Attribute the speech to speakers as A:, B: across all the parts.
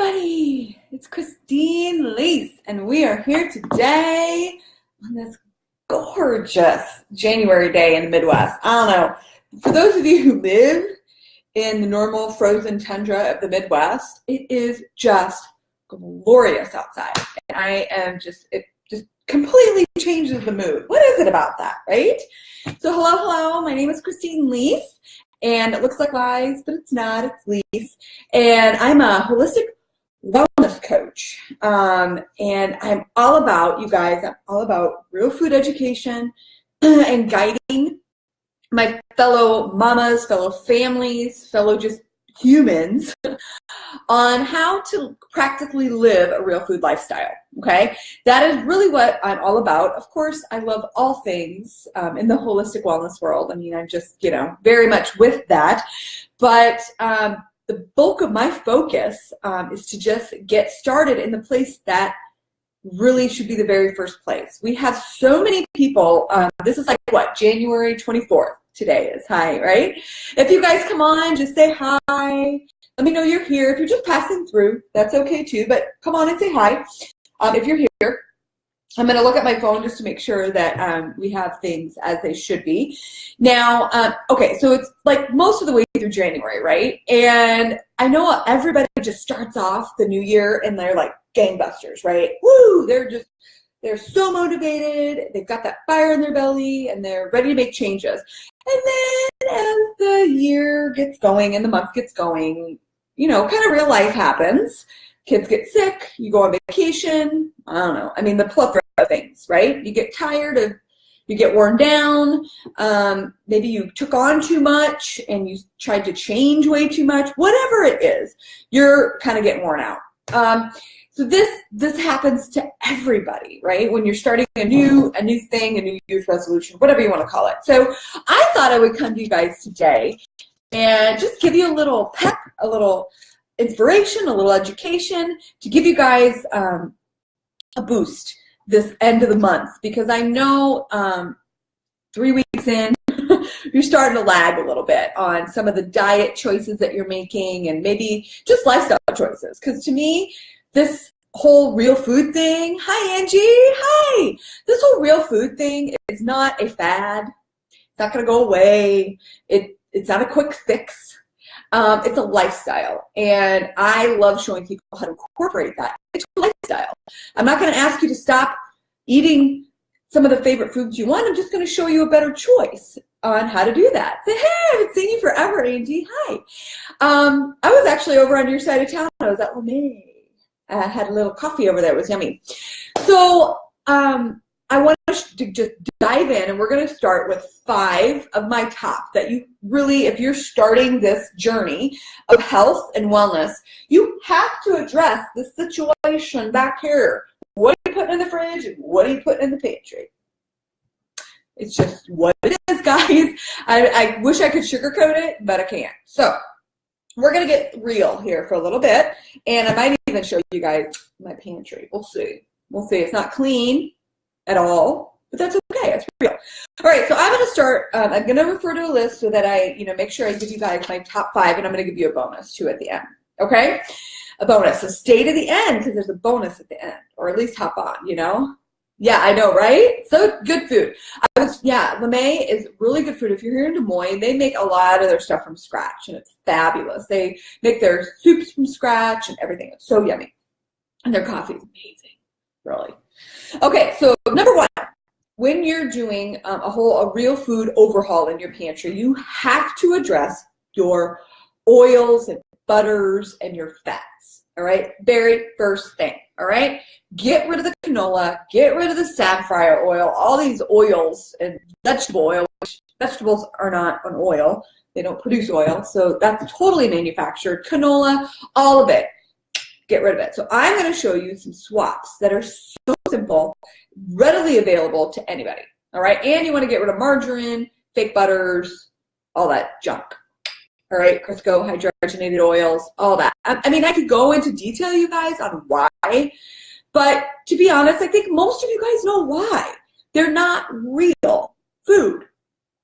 A: everybody, it's Christine Lease, and we are here today on this gorgeous January day in the Midwest. I don't know, for those of you who live in the normal frozen tundra of the Midwest, it is just glorious outside. And it just completely changes the mood. What is it about that, right? So hello, my name is Christine Lease. And it looks like lies, but it's not. It's Lease. And I'm a holistic wellness coach. And I'm all about, you guys, I'm all about real food education and guiding my fellow mamas, fellow families, fellow just humans on how to practically live a real food lifestyle, okay? That is really what I'm all about. Of course, I love all things in the holistic wellness world. I mean, I'm just, very much with that. But the bulk of my focus is to just get started in the place that really should be the very first place. We have so many people, this is like what, January 24th today is, hi, right? If you guys come on, just say hi. Let me know you're here. If you're just passing through, that's okay too, but come on and say hi. If you're here, I'm going to look at my phone just to make sure that we have things as they should be. Now, okay, so it's like most of the way through January, right? And I know everybody just starts off the new year and they're like gangbusters, right? Woo! They're so motivated. They've got that fire in their belly and they're ready to make changes. And then as the year gets going and the month gets going, kind of real life happens. Kids get sick, you go on vacation, I don't know. I mean, the plethora of things, right? You get tired you get worn down. Maybe you took on too much and you tried to change way too much. Whatever it is, you're kind of getting worn out. So this happens to everybody, right? When you're starting a new thing, a New Year's resolution, whatever you want to call it. So I thought I would come to you guys today and just give you a little pep, a little inspiration, a little education to give you guys a boost this end of the month, because I know 3 weeks in, you're starting to lag a little bit on some of the diet choices that you're making and maybe just lifestyle choices. Because to me, this whole real food thing, hi Angie, hi. This whole real food thing is not a fad. It's not going to go away. It's not a quick fix. It's a lifestyle, and I love showing people how to incorporate that into a lifestyle. I'm not going to ask you to stop eating some of the favorite foods you want. I'm just going to show you a better choice on how to do that. Say, hey, I haven't seen you forever, Angie. Hi. I was actually over on your side of town. I was at LeMay. I had a little coffee over there. It was yummy. So I want to just dive in, and we're going to start with 5 of my top that you really, if you're starting this journey of health and wellness, you have to address the situation back here. What are you putting in the fridge and what are you putting in the pantry? It's just what it is, guys. I wish I could sugarcoat it, but I can't. So we're going to get real here for a little bit, and I might even show you guys my pantry. We'll see. It's not clean at all, but that's okay. It's real. All right, so I'm going to start. I'm going to refer to a list so that I, make sure I give you guys my top 5, and I'm going to give you a bonus too at the end. Okay, a bonus. So stay to the end because there's a bonus at the end, or at least hop on. Yeah, I know, right? So good food. LeMay is really good food. If you're here in Des Moines, they make a lot of their stuff from scratch, and it's fabulous. They make their soups from scratch and everything. It's so yummy, and their coffee is amazing, really. Okay, so number 1, when you're doing a real food overhaul in your pantry, you have to address your oils and butters and your fats, all right? Very first thing, all right? Get rid of the canola, get rid of the safflower oil, all these oils and vegetable oil, which vegetables are not an oil. They don't produce oil, so that's totally manufactured. Canola, all of it. Get rid of it. So I'm going to show you some swaps that are so simple, readily available to anybody. All right. And you want to get rid of margarine, fake butters, all that junk. All right. Crisco, hydrogenated oils, all that. I mean, I could go into detail, you guys, on why, but to be honest, I think most of you guys know why. They're not real food.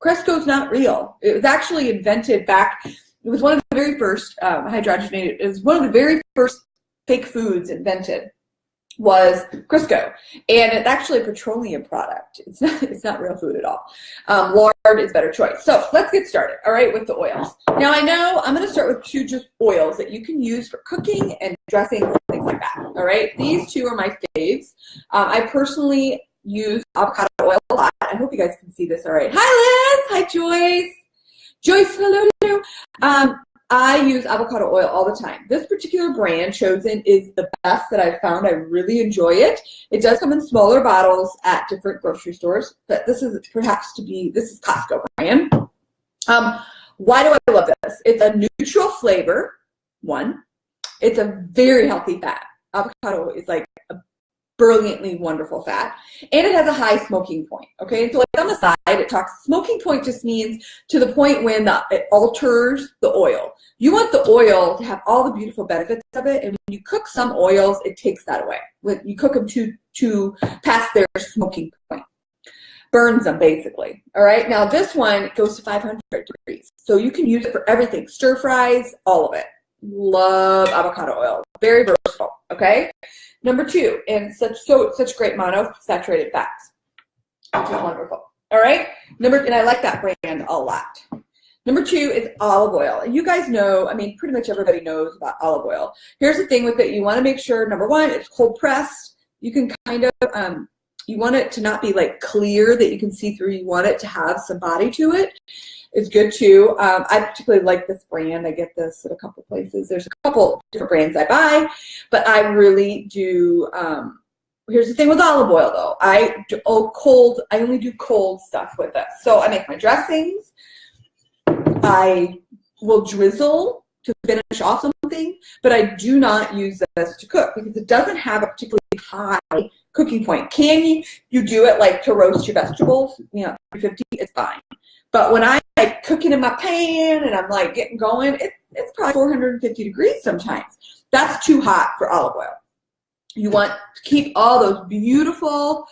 A: Crisco's not real. It was actually invented back, it was one of the very first hydrogenated, it was one of the very first fake foods invented was Crisco, and it's actually a petroleum product. It's not real food at all. Lard is a better choice. So let's get started, all right, with the oils. Now I know I'm going to start with 2 just oils that you can use for cooking and dressings and things like that, all right? These 2 are my faves. I personally use avocado oil a lot. I hope you guys can see this all right. Hi, Liz. Hi, Joyce. Joyce, hello. I use avocado oil all the time. This particular brand, Chosen, is the best that I've found. I really enjoy it. It does come in smaller bottles at different grocery stores, but this is Costco brand. Why do I love this? It's a neutral flavor, 1. It's a very healthy fat. Avocado is like a brilliantly wonderful fat, and it has a high smoking point. Okay, so like on the side it talks smoking point just means to the point when it alters the oil. You want the oil to have all the beautiful benefits of it, and when you cook some oils, it takes that away. When you cook them to past their smoking point, burns them basically. All right, now this one goes to 500 degrees, so you can use it for everything, stir fries, all of it. Love avocado oil, very versatile. Okay. Number 2, and such great monounsaturated fats, which is wonderful. All right, and I like that brand a lot. Number 2 is olive oil. And you guys know, I mean, pretty much everybody knows about olive oil. Here's the thing with it: you want to make sure, number 1, it's cold pressed. You can kind of, you want it to not be like clear that you can see through. You want it to have some body to it. It's good too. I particularly like this brand. I get this at a couple places. There's a couple different brands I buy, but I really do. Here's the thing with olive oil though. I only do cold stuff with it. So I make my dressings. I will drizzle to finish off something, but I do not use this to cook because it doesn't have a particularly high cooking point. Can you do it like to roast your vegetables? 350, it's fine. But when I like cooking in my pan and I'm like getting going, it's probably 450 degrees sometimes. That's too hot for olive oil. You want to keep all those beautiful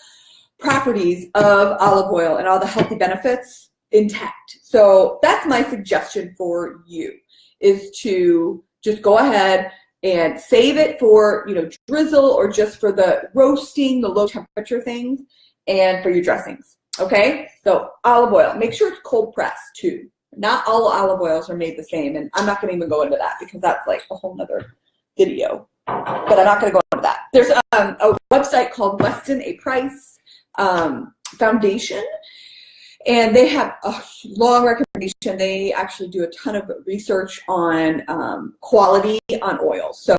A: properties of olive oil and all the healthy benefits intact. So that's my suggestion for you, is to just go ahead and save it for, drizzle or just for the roasting, the low temperature things, and for your dressings. Okay, so olive oil, make sure it's cold pressed too. Not all olive oils are made the same, and I'm not going to even go into that because that's like a whole nother video, but I'm not going to go into that. There's a website called Weston A. Price Foundation, and they have a long recommendation. They actually do a ton of research on quality on oils. So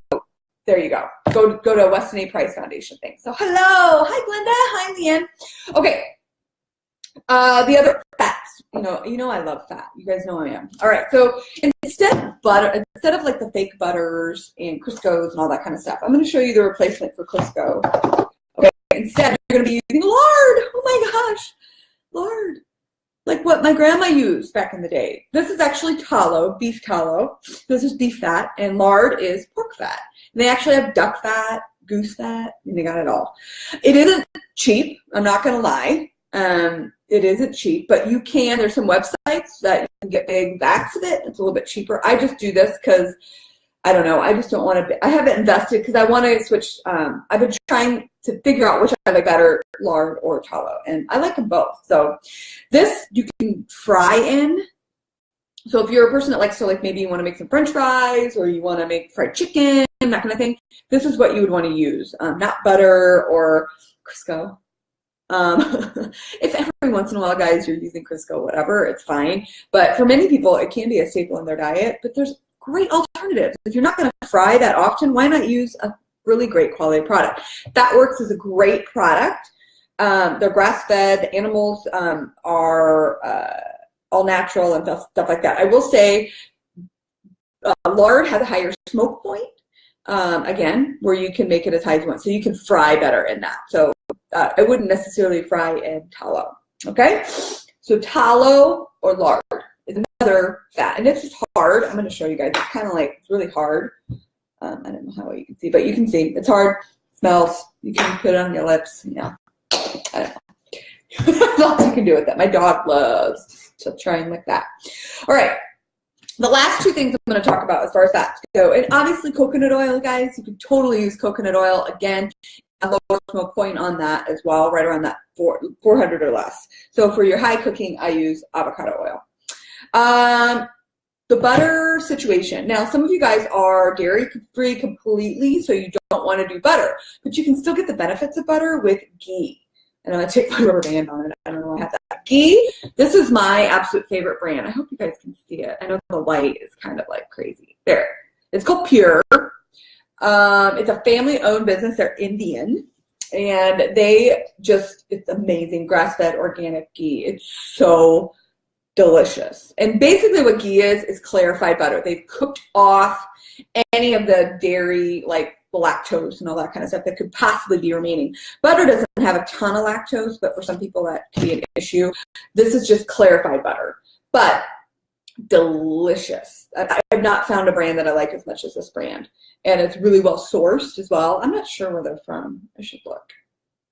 A: there you go. Go to Weston A. Price Foundation thing. So hello, hi Glenda, hi Leanne. Okay. The other fats, I love fat. You guys know I am. All right, so instead of like the fake butters and Crisco's and all that kind of stuff, I'm going to show you the replacement for Crisco. Okay, instead you're going to be using lard. Oh my gosh, lard, like what my grandma used back in the day. This is actually tallow, beef tallow. This is beef fat, and lard is pork fat. And they actually have duck fat, goose fat, and they got it all. It isn't cheap. I'm not going to lie. It isn't cheap, but you can. There's some websites that you can get big vats of it. It's a little bit cheaper. I just do this because I don't know. I just don't want to. I haven't invested because I want to switch. I've been trying to figure out which I like better, lard or tallow, and I like them both. So this you can fry in. So if you're a person that likes to maybe you want to make some French fries or you want to make fried chicken, that kind of thing, this is what you would want to use. Not butter or Crisco. If every once in a while, guys, you're using Crisco, whatever, it's fine. But for many people, it can be a staple in their diet. But there's great alternatives. If you're not going to fry that often, why not use a really great quality product? That Works is a great product. They're grass-fed. The animals are all natural and stuff like that. I will say lard has a higher smoke point, again, where you can make it as high as you want. So you can fry better in that. So I wouldn't necessarily fry in tallow. Okay? So tallow or lard is another fat. And it's just hard. I'm going to show you guys. It's kind of like, it's really hard. I don't know how well you can see, but you can see. It's hard. It smells. You can put it on your lips. Yeah. I don't know. Lots you can do with that. My dog loves to try and lick that. All right. The last two things I'm going to talk about as far as fats go, and obviously coconut oil, guys, you can totally use coconut oil. Again, a lower smoke point on that as well, right around that 400 or less. So for your high cooking, I use avocado oil. The butter situation. Now, some of you guys are dairy-free completely, so you don't want to do butter, but you can still get the benefits of butter with ghee. And I'm going to take my rubber band on it. I don't know I have that. Ghee, this is my absolute favorite brand. I hope you guys can see it. I know the light is kind of like crazy. There. It's called Pure. It's a family-owned business. They're Indian. And it's amazing. Grass-fed organic ghee. It's so delicious. And basically what ghee is clarified butter. They've cooked off any of the dairy, like lactose and all that kind of stuff that could possibly be remaining. Butter doesn't have a ton of lactose, but for some people that can be an issue. This is just clarified butter, but delicious. I have not found a brand that I like as much as this brand, and it's really well sourced as well. I'm not sure where they're from. I should look.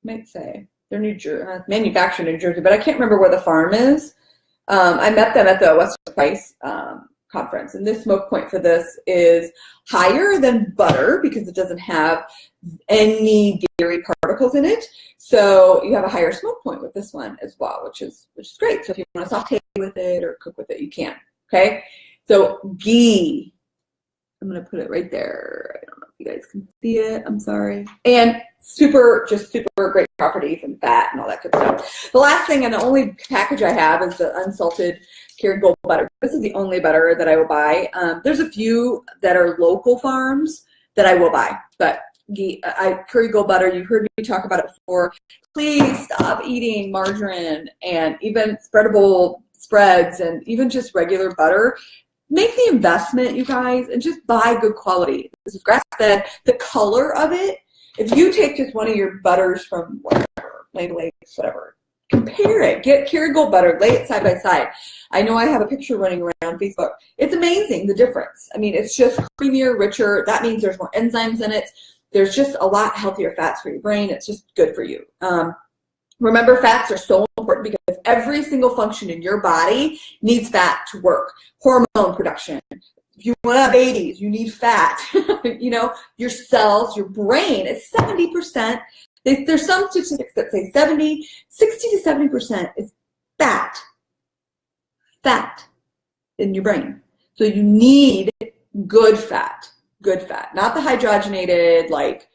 A: Might say they're New Jersey, manufactured in New Jersey, but I can't remember where the farm is. I met them at the Western Price conference, and this smoke point for this is higher than butter because it doesn't have any dairy particles in it. So you have a higher smoke point with this one as well, which is great. So if you want to saute with it or cook with it, you can. Okay. So ghee, I'm going to put it right there. I don't know if you guys can see it. I'm sorry. And super great properties and fat and all that good stuff. The last thing and the only package I have is the unsalted Kerrygold butter. This is the only butter that I will buy. There's a few that are local farms that I will buy, but Kerrygold butter, you've heard me talk about it before. Please stop eating margarine and even spreadable spreads and even just regular butter. Make the investment, you guys, and just buy good quality. This is grass-fed. The color of it, if you take just one of your butters from whatever, Land Lakes, whatever, compare it. Get Kerrygold butter, lay it side by side. I know I have a picture running around Facebook. It's amazing, the difference. I mean, it's just creamier, richer. That means there's more enzymes in it. There's just a lot healthier fats for your brain. It's just good for you. Remember, fats are so important because every single function in your body needs fat to work. Hormone production. If you want to have babies, you need fat. You know, your cells, your brain is 70%. There's some statistics that say 60 to 70% is fat in your brain. So you need good fat, not the hydrogenated, like,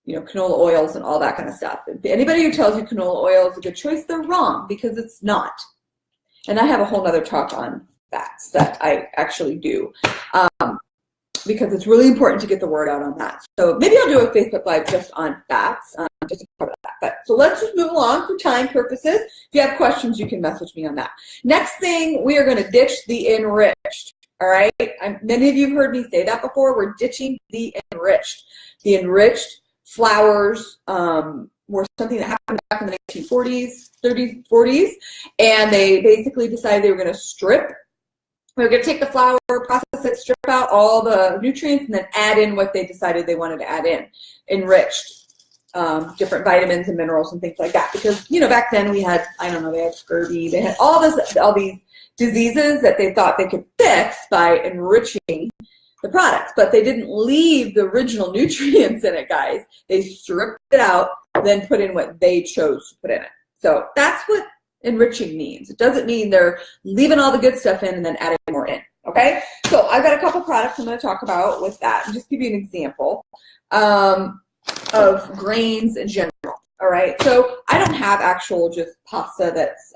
A: you know, canola oils and all that kind of stuff. Anybody who tells you canola oil is a good choice, they're wrong because it's not. And I have a whole nother talk on fats that I actually do because it's really important to get the word out on that. So maybe I'll do a Facebook Live just on fats, just to cover that. But so let's just move along for time purposes. If you have questions, you can message me on that. Next thing, we are going to ditch the enriched. All right. Many of you have heard me say that before. We're ditching the enriched. The enriched flours were something that happened back in the 1940s, 30s, 40s, and they basically decided they were going to strip. We were going to take the flour, process it, strip out all the nutrients, and then add in what they decided they wanted to add in, enriched, different vitamins and minerals and things like that. Because, you know, back then we had, I don't know, they had scurvy, they had all these diseases that they thought they could fix by enriching the products, but they didn't leave the original nutrients in it, guys. They stripped it out, then put in what they chose to put in it. So that's what enriching means. It doesn't mean they're leaving all the good stuff in and then adding more in, okay? So I've got a couple products I'm going to talk about with that and just give you an example of grains in general, all right? So I don't have actual just pasta that's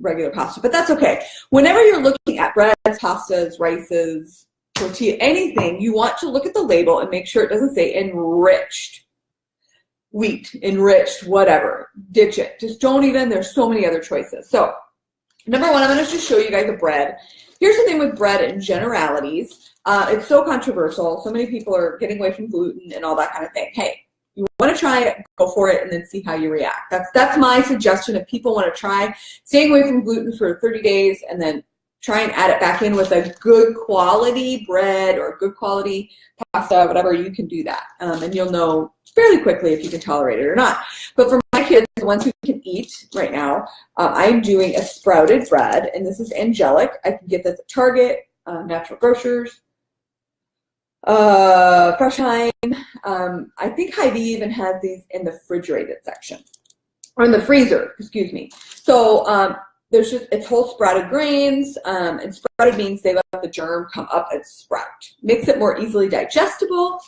A: regular pasta, but that's okay. Whenever you're looking at breads, pastas, rices, tortilla, anything, you want to look at the label and make sure it doesn't say enriched wheat, enriched, whatever. Ditch it. Just don't even, there's so many other choices. So number one, I'm going to just show you guys a bread. Here's the thing with bread in generalities. It's so controversial. So many people are getting away from gluten and all that kind of thing. Hey, you want to try it, go for it, and then see how you react. That's my suggestion. If people want to try staying away from gluten for 30 days and then try and add it back in with a good quality bread or good quality pasta, whatever, you can do that. And you'll know fairly quickly if you can tolerate it or not. But for my kids, the ones who can eat right now, I'm doing a sprouted bread, and this is angelic. I can get this at Target, Natural Grocers, Fresh Thyme. I think Hy-Vee even has these in the refrigerated section, or in the freezer, excuse me. So there's just, it's whole sprouted grains, and sprouted means they let the germ come up and sprout. Makes it more easily digestible.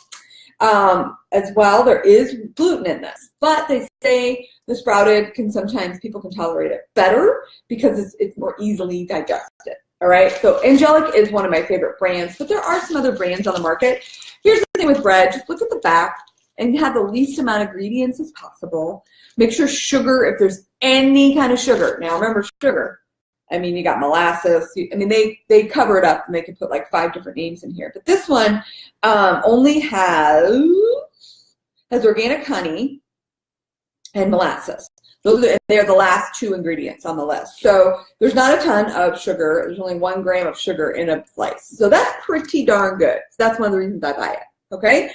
A: As well, there is gluten in this, but they say the sprouted people can tolerate it better because it's more easily digested. All right, so Angelic is one of my favorite brands, but there are some other brands on the market. Here's the thing with bread: just look at the back and have the least amount of ingredients as possible. Make sure sugar, if there's any kind of sugar. Now remember, sugar. I mean, you got molasses. They cover it up and they can put like 5 different names in here. But this one only has organic honey and molasses. They're the last 2 ingredients on the list. So there's not a ton of sugar. There's only 1 gram of sugar in a slice. So that's pretty darn good. So that's one of the reasons I buy it. Okay?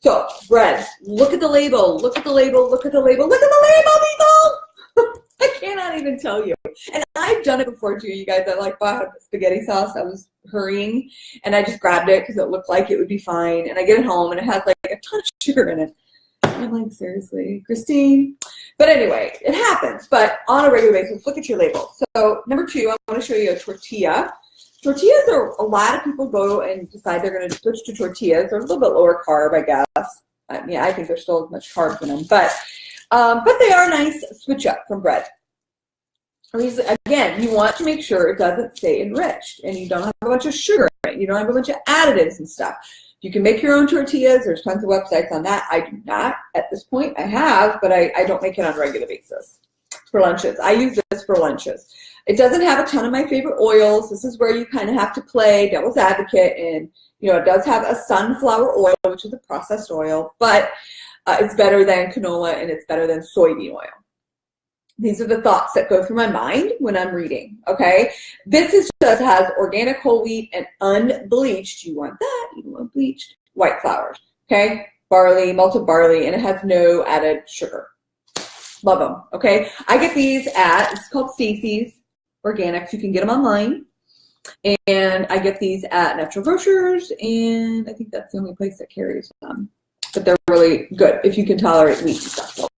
A: So bread, look at the label. Look at the label. Look at the label. Look at the label, people! I cannot even tell you. And I've done it before too, you guys. I bought spaghetti sauce. I was hurrying and I just grabbed it because it looked like it would be fine. And I get it home and it has like a ton of sugar in it. And I'm like, seriously, Christine? But anyway, it happens. But on a regular basis, look at your label. So number 2, I want to show you a tortilla. Tortillas are, a lot of people go and decide they're going to switch to tortillas. They're a little bit lower carb, I guess. I think there's still as much carbs in them. But they are nice switch up from bread. Again, you want to make sure it doesn't stay enriched and you don't have a bunch of sugar in it. You don't have a bunch of additives and stuff. You can make your own tortillas. There's tons of websites on that. I do not at this point. I have, but I don't make it on a regular basis for lunches. I use this for lunches. It doesn't have a ton of my favorite oils. This is where you kind of have to play devil's advocate. And, it does have a sunflower oil, which is a processed oil, but it's better than canola and it's better than soybean oil. These are the thoughts that go through my mind when I'm reading, okay? This has organic whole wheat and unbleached. You want that, you want bleached white flour, okay? Barley, malted barley, and it has no added sugar. Love them, okay? I get these it's called Stacy's Organics. You can get them online. And I get these at Natural Grocers, and I think that's the only place that carries them. But they're really good if you can tolerate wheat and stuff. So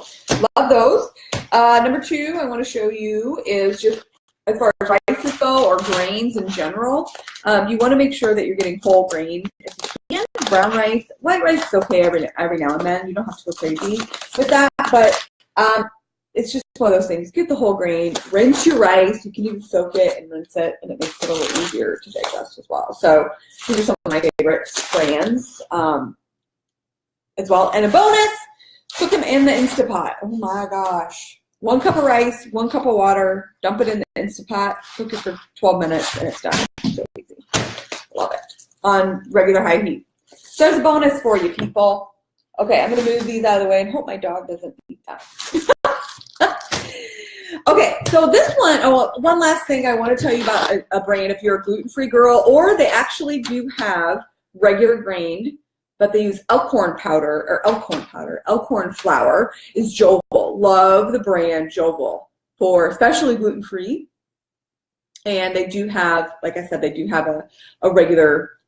A: love those. Number 2 I want to show you is just as far as rices go or grains in general. You want to make sure that you're getting whole grain if you can. Brown rice, white rice is okay every now and then. You don't have to go crazy with that, but it's just one of those things. Get the whole grain, rinse your rice. You can even soak it and rinse it, and it makes it a little easier to digest as well. So these are some of my favorite brands as well. And a bonus, cook them in the Instapot. Oh my gosh. 1 cup of rice, 1 cup of water, dump it in the Instapot, cook it for 12 minutes, and it's done. So easy. Love it. On regular high heat. So there's a bonus for you, people. Okay, I'm going to move these out of the way and hope my dog doesn't eat that. Okay, so this one, one last thing I want to tell you about a brand if you're a gluten-free girl, or they actually do have regular grain, but they use elkhorn flour, is Jovel. Love the brand Jovel for especially gluten-free. And they do have, like I said, they do have a regular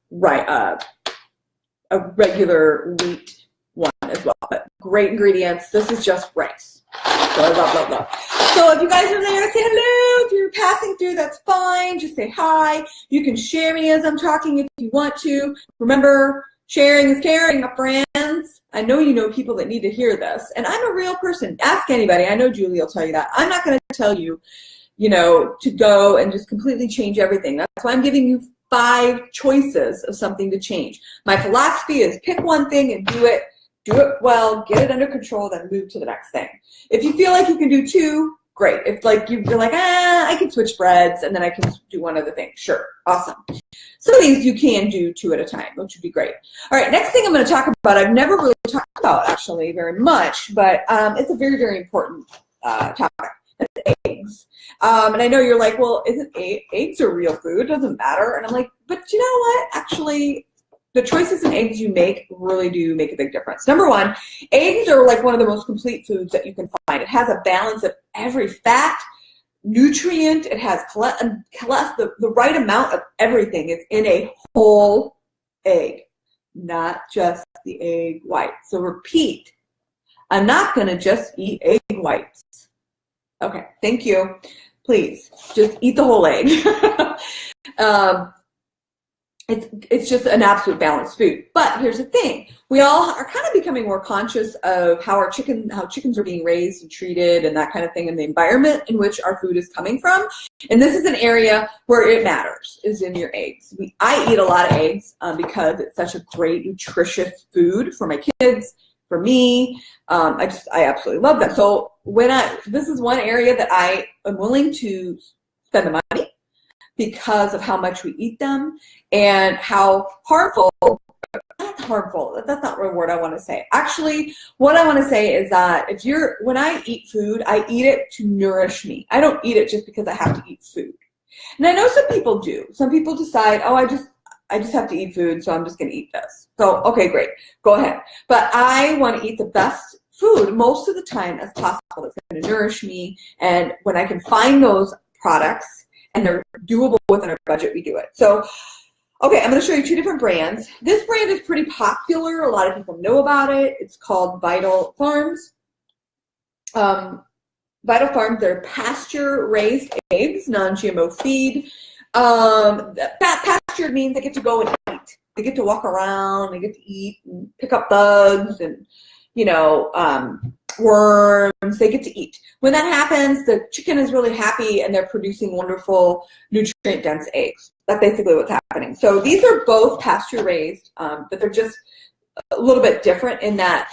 A: wheat one as well. But great ingredients. This is just rice. So I love. So if you guys are there, say hello. If you're passing through, that's fine. Just say hi. You can share me as I'm talking if you want to. Remember, sharing is caring, my friends. I know you know people that need to hear this. And I'm a real person. Ask anybody. I know Julie will tell you that. I'm not going to tell you, to go and just completely change everything. That's why I'm giving you 5 choices of something to change. My philosophy is pick one thing and do it well, get it under control, then move to the next thing. If you feel like you can do 2, great. If you're like, I can switch breads and then I can do one other thing. Sure, awesome. Some of these you can do 2 at a time, which would be great. All right, next thing I'm going to talk about, I've never really talked about actually very much, but it's a very, very important topic. It's eggs. And I know you're like, well, isn't eggs are real food? It doesn't matter. And I'm like, but you know what? Actually, the choices in eggs you make really do make a big difference. Number one, eggs are like one of the most complete foods that you can find. It has a balance of every fat, nutrient. It has the right amount of everything is in a whole egg, not just the egg white. So repeat, I'm not going to just eat egg whites. Okay, thank you. Please, just eat the whole egg. It's just an absolute balanced food. But here's the thing. We all are kind of becoming more conscious of how chickens are being raised and treated and that kind of thing, and the environment in which our food is coming from. And this is an area where it matters, is in your eggs. I eat a lot of eggs because it's such a great, nutritious food for my kids, for me. I absolutely love that. So this is one area that I am willing to spend the money, because of how much we eat them and how harmful, that's not the word I want to say. Actually, what I want to say is that when I eat food, I eat it to nourish me. I don't eat it just because I have to eat food. And I know some people do. Some people decide, oh, I just have to eat food, so I'm just going to eat this. So, okay, great. Go ahead. But I want to eat the best food most of the time as possible that's going to nourish me. And when I can find those products, and they're doable within our budget, we do it. So, okay, I'm going to show you two different brands. This brand is pretty popular. A lot of people know about it. It's called Vital Farms. Vital Farms, they're pasture-raised eggs, non-GMO feed. Pastured means they get to go and eat. They get to walk around. They get to eat and pick up bugs and, worms. They get to eat. When that happens, the chicken is really happy and they're producing wonderful nutrient-dense eggs. That's basically what's happening. So these are both pasture-raised, but they're just a little bit different in that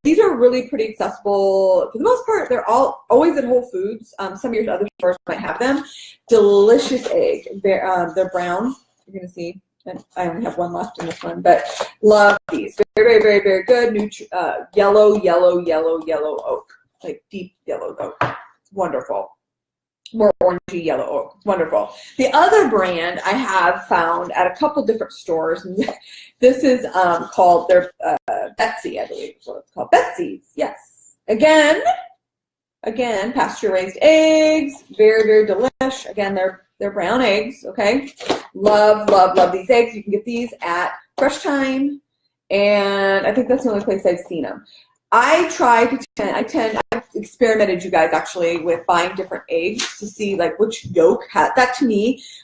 A: these are really pretty accessible. For the most part, they're always at Whole Foods. Some of your other stores might have them. Delicious egg. They're brown. You're going to see. And I only have one left in this one, but love these. Very, very, very, very good. Yellow oak, like deep yellow oak. It's wonderful. More orangey yellow oak. It's wonderful. The other brand I have found at a couple different stores. This is called Betsy, I believe is what it's called. Betsy's, yes. Again, pasture-raised eggs. Very, very delish. Again, they're brown eggs, okay? Love these eggs. You can get these at Fresh Thyme, and I think that's the only place I've seen them. I experimented, you guys, actually, with buying different eggs to see like which yolk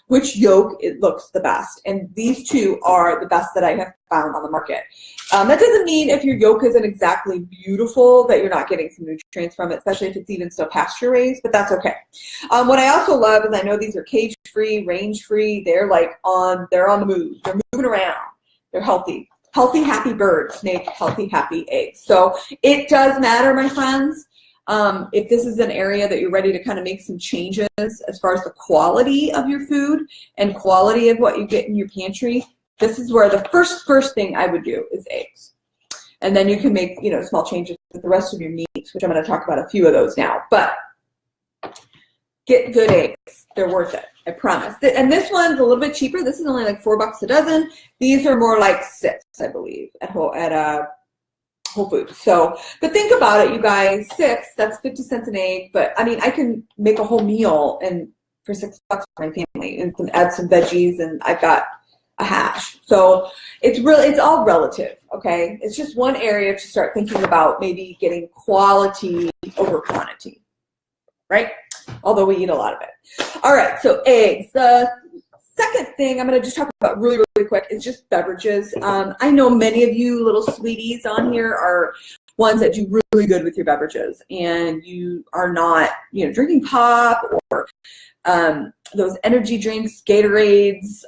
A: which yolk it looks the best. And these two are the best that I have found on the market. That doesn't mean if your yolk isn't exactly beautiful that you're not getting some nutrients from it, especially if it's even still pasture raised, but that's okay. What I also love is I know these are cage-free, range-free. They're on the move. They're moving around. They're healthy. Healthy, happy birds make healthy, happy eggs. So it does matter, my friends. If this is an area that you're ready to kind of make some changes as far as the quality of your food and quality of what you get in your pantry, this is where the first thing I would do is eggs. And then you can make, small changes with the rest of your meats, which I'm going to talk about a few of those now. But get good eggs. They're worth it. I promise. And this one's a little bit cheaper. This is only like $4 a dozen. These are more like $6, I believe, at Whole Foods. So, but think about it, you guys. $6, that's 50 cents an egg. But I mean, I can make a whole meal for $6 for my family and add some veggies, and I've got a hash. So it's all relative. Okay, it's just one area to start thinking about maybe getting quality over quantity, right? Although we eat a lot of it. All right, so eggs. The second thing I'm going to just talk about really, really quick is just beverages. I know many of you little sweeties on here are ones that do really good with your beverages, and you are not, drinking pop or those energy drinks, Gatorades,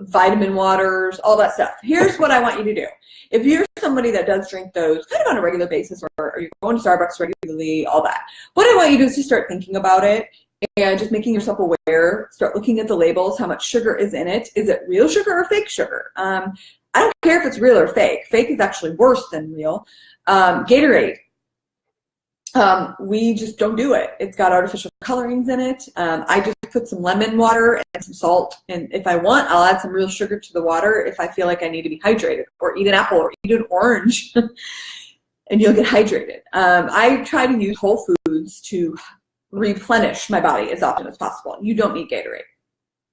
A: vitamin waters, all that stuff. Here's what I want you to do. If you're somebody that does drink those kind of on a regular basis, or you're going to Starbucks regularly, all that, what I want you to do is to start thinking about it and just making yourself aware. Start looking at the labels, how much sugar is in it. Is it real sugar or fake sugar? I don't care if it's real or fake. Fake is actually worse than real. Gatorade. We just don't do it. It's got artificial colorings in it. I just put some lemon water and some salt, and if I want, I'll add some real sugar to the water if I feel like I need to be hydrated, or eat an apple, or eat an orange, and you'll get hydrated. I try to use whole foods to replenish my body as often as possible. You don't need Gatorade.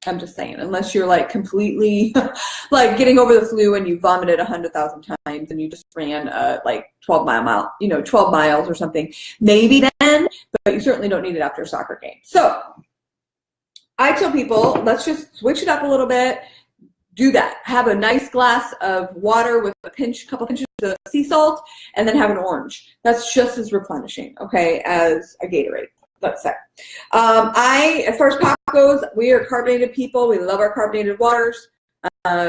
A: I'm just saying, unless you're like completely like getting over the flu and you vomited 100,000 times and you just ran like 12 miles or something, maybe then, but you certainly don't need it after a soccer game. So I tell people, let's just switch it up a little bit. Do that. Have a nice glass of water with a couple pinches of sea salt, and then have an orange. That's just as replenishing, okay, as a Gatorade, let's say. As far as pop goes, we are carbonated people. We love our carbonated waters as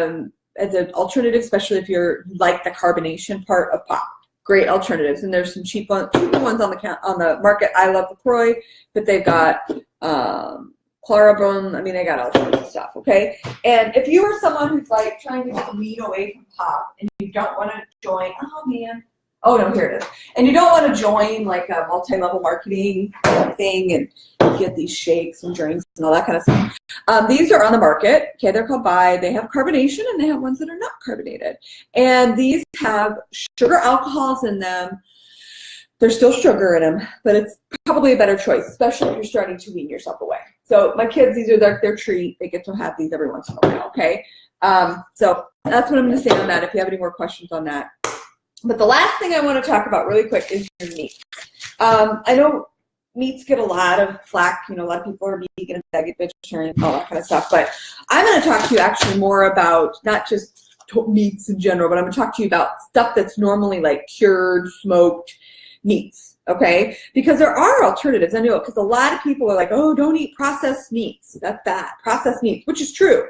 A: an alternative, especially if you're like the carbonation part of pop. Great alternatives, and there's some cheaper ones on the market. I love LaCroix, but they've got Clarabone. I mean, they got all sorts of stuff, okay? And if you are someone who's like trying to get wean away from pop and you don't want to join, oh no, here it is. And you don't want to join like a multi-level marketing thing and get these shakes and drinks and all that kind of stuff. These are on the market. Okay, they're called Bai. They have carbonation and they have ones that are not carbonated. And these have sugar alcohols in them. There's still sugar in them, but it's probably a better choice, especially if you're starting to wean yourself away. So my kids, these are their treat. They get to have these every once in a while, okay? So that's what I'm going to say on that, if you have any more questions on that. But the last thing I want to talk about really quick is your meat. I know meats get a lot of flack. You know, a lot of people are vegan, vegetarian, all that kind of stuff. But I'm going to talk to you actually more about not just meats in general, but I'm going to talk to you about stuff that's normally like cured, smoked meats, okay? Because there are alternatives. I know, because a lot of people are like, oh, don't eat processed meats. That's bad. Processed meats, which is true.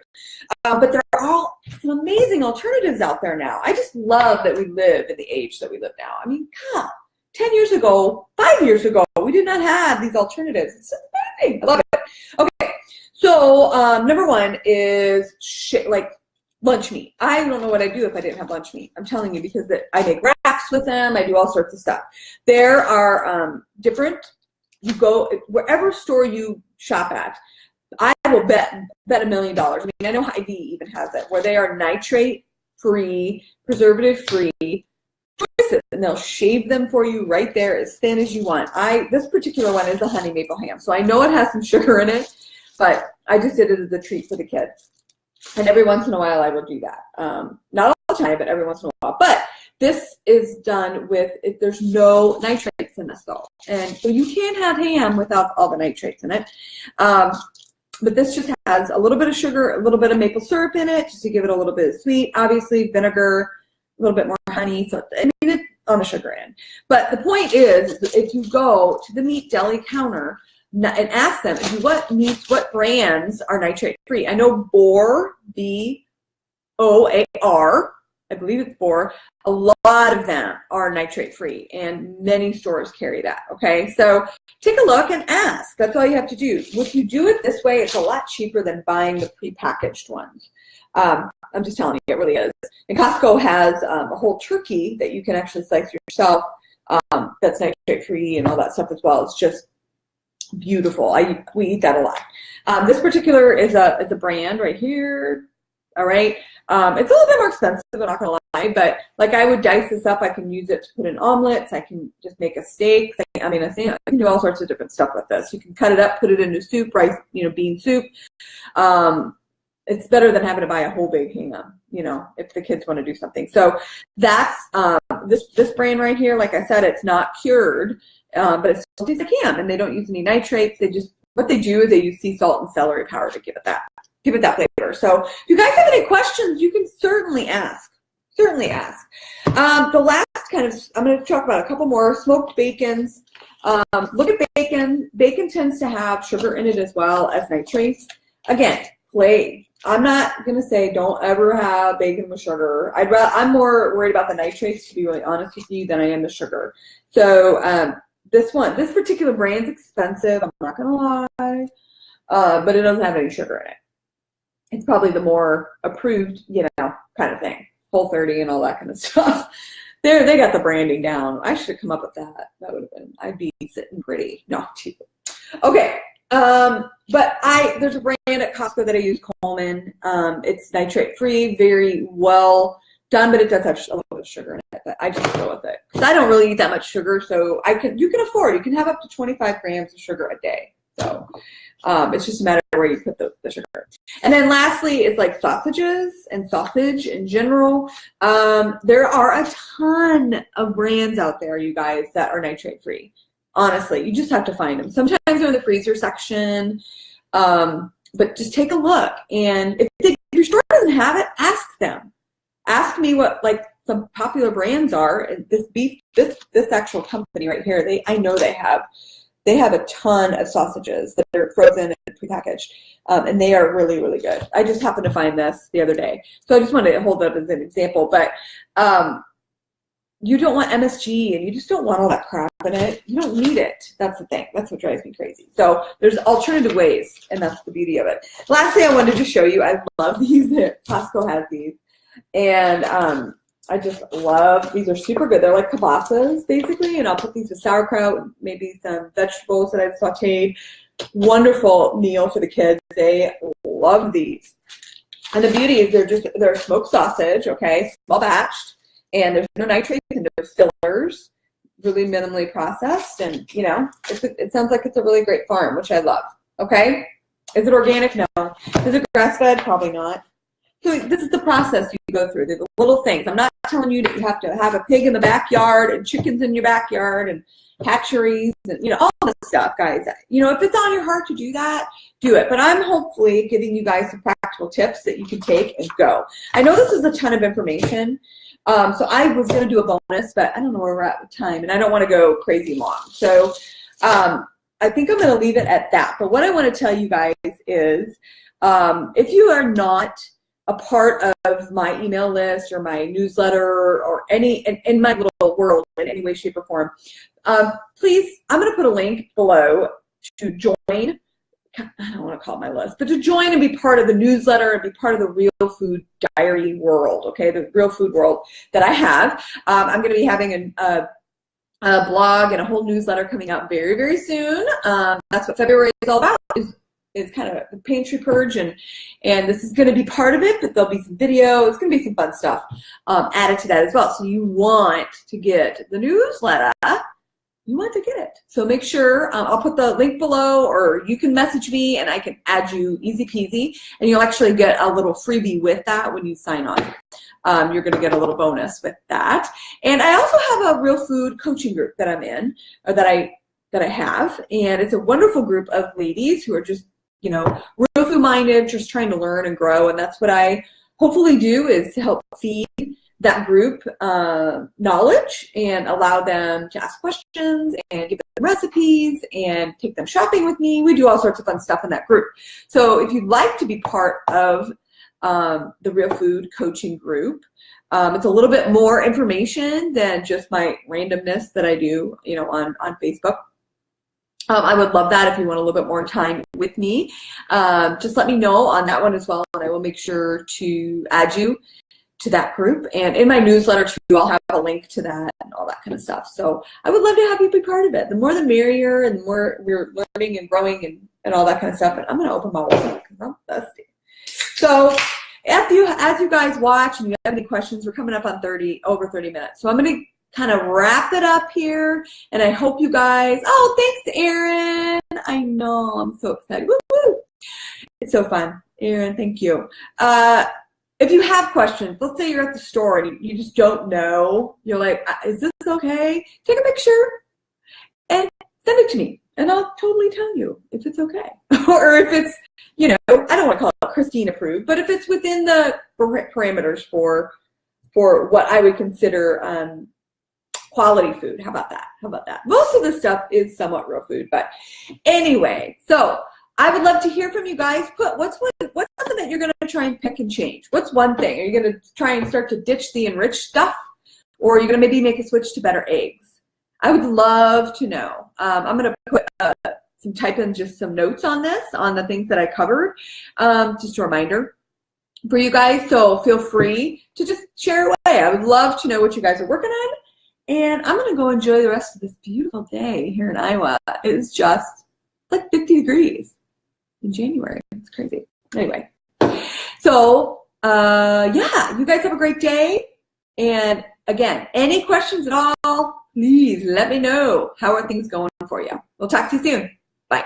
A: But there are all some amazing alternatives out there now. I just love that we live in the age that we live now. I mean, God, 10 years ago, 5 years ago, we did not have these alternatives. It's just amazing. I love it. Okay, so number one is like lunch meat. I don't know what I'd do if I didn't have lunch meat. I'm telling you, because I make wraps with them. I do all sorts of stuff. There are different, you go, wherever store you shop at, I will bet $1 million. I mean, I know Hy-Vee even has it, where they are nitrate-free, preservative-free choices, and they'll shave them for you right there as thin as you want. This particular one is a honey maple ham, so I know it has some sugar in it, but I just did it as a treat for the kids. And every once in a while, I will do that. Not all the time, but every once in a while. But this is done with, there's no nitrates in this, though. And so you can have ham without all the nitrates in it. But this just has a little bit of sugar, a little bit of maple syrup in it, just to give it a little bit of sweet. Obviously, vinegar, a little bit more honey. So, I mean, it's on the sugar end. But the point is, if you go to the meat deli counter and ask them, what brands are nitrate free? I know Boar, B-O-A-R, I believe it's Boar. A lot of them are nitrate free, and many stores carry that, okay? So take a look and ask. That's all you have to do. If you do it this way, it's a lot cheaper than buying the prepackaged ones. I'm just telling you, it really is. And Costco has a whole turkey that you can actually slice yourself that's nitrate free and all that stuff as well. It's just beautiful. We eat that a lot. This particular is a brand right here. All right. It's a little bit more expensive, I'm not gonna lie, but like I would dice this up. I can use it to put in omelets. I can just make a steak. I can do all sorts of different stuff with this. You can cut it up, put it into soup, rice, bean soup. It's better than having to buy a whole big ham, if the kids want to do something. So that's this brand right here. Like I said, it's not cured, but it still tastes like ham, and they don't use any nitrates. What they do is they use sea salt and celery powder to give it that flavor. So if you guys have any questions, you can certainly ask. The last I'm going to talk about a couple more smoked bacons. Look at bacon. Bacon tends to have sugar in it as well as nitrates. Again, I'm not going to say don't ever have bacon with sugar. I'm more worried about the nitrates, to be really honest with you, than I am the sugar. So this particular brand's expensive. I'm not going to lie, but it doesn't have any sugar in it. It's probably the more approved, kind of thing. Whole30 and all that kind of stuff. They got the branding down. I should have come up with that. That would have been, I'd be sitting pretty. No, okay. But there's a brand at Costco that I use, Coleman. It's nitrate free, very well done, but it does have a little bit of sugar in it, but I just go with it. Because I don't really eat that much sugar, so you can have up to 25 grams of sugar a day. So it's just a matter of where you put the sugar. And then lastly is like sausages and sausage in general. There are a ton of brands out there, you guys, that are nitrate free. Honestly, you just have to find them. Sometimes they're in the freezer section, but just take a look. And if your store doesn't have it, ask them. Ask me what like some popular brands are. This actual company right here, I know they have a ton of sausages that are frozen and prepackaged, and they are really, really good. I just happened to find this the other day, so I just wanted to hold it up as an example. But you don't want MSG, and you just don't want all that crap in it. You don't need it. That's the thing. That's what drives me crazy. So there's alternative ways, and that's the beauty of it. Lastly, I wanted to show you, I love these. Costco has these. And I just love, these are super good. They're like kibasas, basically, and I'll put these with sauerkraut, maybe some vegetables that I've sauteed. Wonderful meal for the kids. They love these. And the beauty is they're smoked sausage, okay, small batched, and there's no nitrates and no fillers, really minimally processed, and, it sounds like it's a really great farm, which I love, okay? Is it organic? No. Is it grass-fed? Probably not. So this is the process you go through. They're the little things. I'm not telling you that you have to have a pig in the backyard and chickens in your backyard and hatcheries and, all this stuff, guys. If it's on your heart to do that, do it. But I'm hopefully giving you guys some practical tips that you can take and go. I know this is a ton of information. So I was going to do a bonus, but I don't know where we're at with time, and I don't want to go crazy long. So I think I'm going to leave it at that. But what I want to tell you guys is if you are not a part of my email list or my newsletter or in my little world in any way, shape, or form, please, I'm going to put a link below to join. I don't want to call it my list, but to join and be part of the newsletter and be part of the Real Food Diary world, okay, the real food world that I have. I'm going to be having a blog and a whole newsletter coming out very, very soon. That's what February is all about, is kind of the pantry purge, and this is going to be part of it, but there'll be some video. It's going to be some fun stuff added to that as well. So you want to get the newsletter, you want to get it. So make sure, I'll put the link below, or you can message me and I can add you, easy peasy, and you'll actually get a little freebie with that when you sign on. You're going to get a little bonus with that. And I also have a real food coaching group that I'm in, or that I have, and it's a wonderful group of ladies who are just real food minded, just trying to learn and grow. And that's what I hopefully do, is to help feed that group knowledge and allow them to ask questions and give them recipes and take them shopping with me. We do all sorts of fun stuff in that group. So if you'd like to be part of the Real Food Coaching Group, it's a little bit more information than just my randomness that I do, on Facebook. I would love that if you want a little bit more time with me. Just let me know on that one as well, and I will make sure to add you to that group. And in my newsletter too, I'll have a link to that and all that kind of stuff. So I would love to have you be part of it. The more the merrier, and the more we're learning and growing and all that kind of stuff. And I'm going to open my wallet because I'm thirsty. So as you guys watch and you have any questions, we're coming up on over 30 minutes. So I'm going to kind of wrap it up here, and I hope you guys, thanks, Erin. I know, I'm so excited. Woo, woo. It's so fun. Erin, thank you. If you have questions, let's say you're at the store and you just don't know, you're like, is this okay? Take a picture and send it to me, and I'll totally tell you if it's okay. Or if it's, I don't want to call it Christine approved, but if it's within the parameters for what I would consider quality food. How about that? Most of the stuff is somewhat real food, but anyway, so I would love to hear from you guys. What's something that you're going to try and pick and change? What's one thing? Are you going to try and start to ditch the enriched stuff, or are you going to maybe make a switch to better eggs? I would love to know. I'm going to put type in just some notes on this, on the things that I covered, just a reminder. for you guys. So feel free to just share away. I would love to know what you guys are working on. And I'm going to go enjoy the rest of this beautiful day here in Iowa. It is just like 50 degrees in January. It's crazy. Anyway, so yeah, you guys have a great day. And again, any questions at all, please let me know. How are things going for you? We'll talk to you soon. Bye.